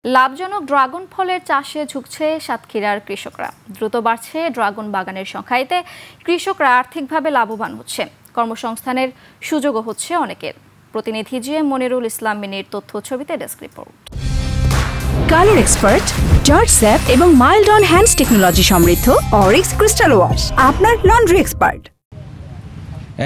লাভজনক ড্রাগন ফলের চাষে ঝুঁকছে সাতক্ষীরার কৃষকরা। দ্রুত বাড়ছে ড্রাগন বাগানের সংখ্যা। এতে কৃষকরা আর্থিকভাবে লাভবান হচ্ছে, কর্মসংস্থানের সুযোগও হচ্ছে অনেকের। প্রতিনিধি জিএম মনিরুল ইসলাম মিনির তথ্য ছবিতে desk report. Colour expert, George sap এবং মাইল্ড অন হ্যান্ডস টেকনোলজি সমৃদ্ধ অরিক্স ক্রিস্টাল ওয়াশ আপনার লন্ড্রি এক্সপার্ট।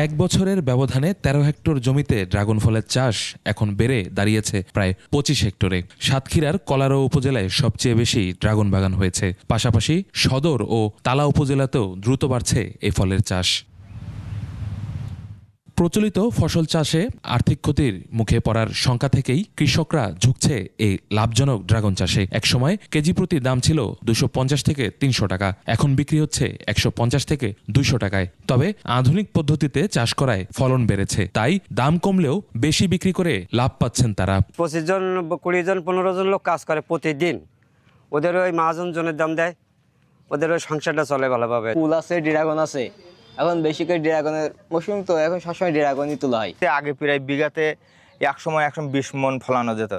এক বছরের ব্যবধানে ১৩ হেক্টর জমিতে ড্রাগন ফলের চাষ এখন বেড়ে দাঁড়িয়েছে প্রায় ২৫ হেক্টরে। সাতক্ষীরার কলারো উপজেলায় সবচেয়ে বেশি ড্রাগন বাগান হয়েছে। পাশাপাশি সদর ও তালা উপজেলাতেও দ্রুত বাড়ছে এই ফলের চাষ। প্রচলিত ফসল চাষে আর্থিক ক্ষতির মুখে পড়ার শঙ্কা থেকেই কৃষকরা ঝুঁকছে এই লাভজনক ড্রাগন চাষে। একসময় কেজি প্রতি দাম ছিল ২৫০ থেকে ৩০০ টাকা, এখন বিক্রি হচ্ছে ১৫০ থেকে ২০০ টাকায়। তবে আধুনিক পদ্ধতিতে চাষ করায় ফলন বেড়েছে, তাই দাম কমলেও বেশি বিক্রি করে লাভ পাচ্ছেন তারা। ২৫ জন ২০ জন ১৫ জন লোক কাজ করে প্রতিদিন। ওদের ওই মহাজন জনের দাম দেয়, ওদের ওই সংসারটা চলে ভালোভাবে। ফুল আছে, ড্রাগন আছে, এখন বেশি করে ড্রাগনের মৌসুম, তো এখন সবসময় ড্রাগনই তোলা হয়। আগে প্রায় বিঘাতে ১২০ মন ফলানো যেত,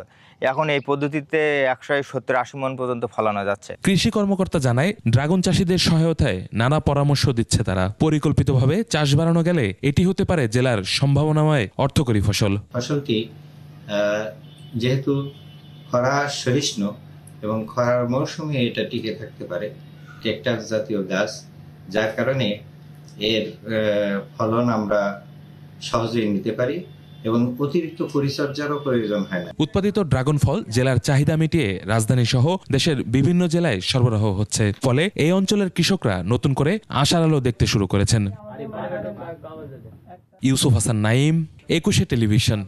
এখন এই পদ্ধতিতে ১৭০-৮০ মন পর্যন্ত ফলানো যাচ্ছে। কৃষি কর্মকর্তা জানায়, ড্রাগন চাষিদের সহায়তায় নানা পরামর্শ দিচ্ছে তারা। পরিকল্পিতভাবে চাষ বাড়ানো গেলে এটি হতে পারে জেলার সম্ভাবনাময় অর্থকরী ফসল। ফসলটি যেহেতু খরা সহিষ্ণু এবং খরার মৌসুমে এটা টিকে থাকতে পারে, ক্যাকটাস জাতীয় গাছ, যার কারণে এর ফলন আমরা সহজেই নিতে পারি এবং অতিরিক্ত পরিচর্যারও প্রয়োজন হয় না। উৎপাদিত ড্রাগন ফল জেলার চাহিদা মিটিয়ে রাজধানী সহ দেশের বিভিন্ন জেলায় সরবরাহ হচ্ছে। ফলে এই অঞ্চলের কৃষকরা নতুন করে আশার আলো দেখতে শুরু করেছেন। ইউসুফ হাসান নাইম, ২১ টেলিভিশন।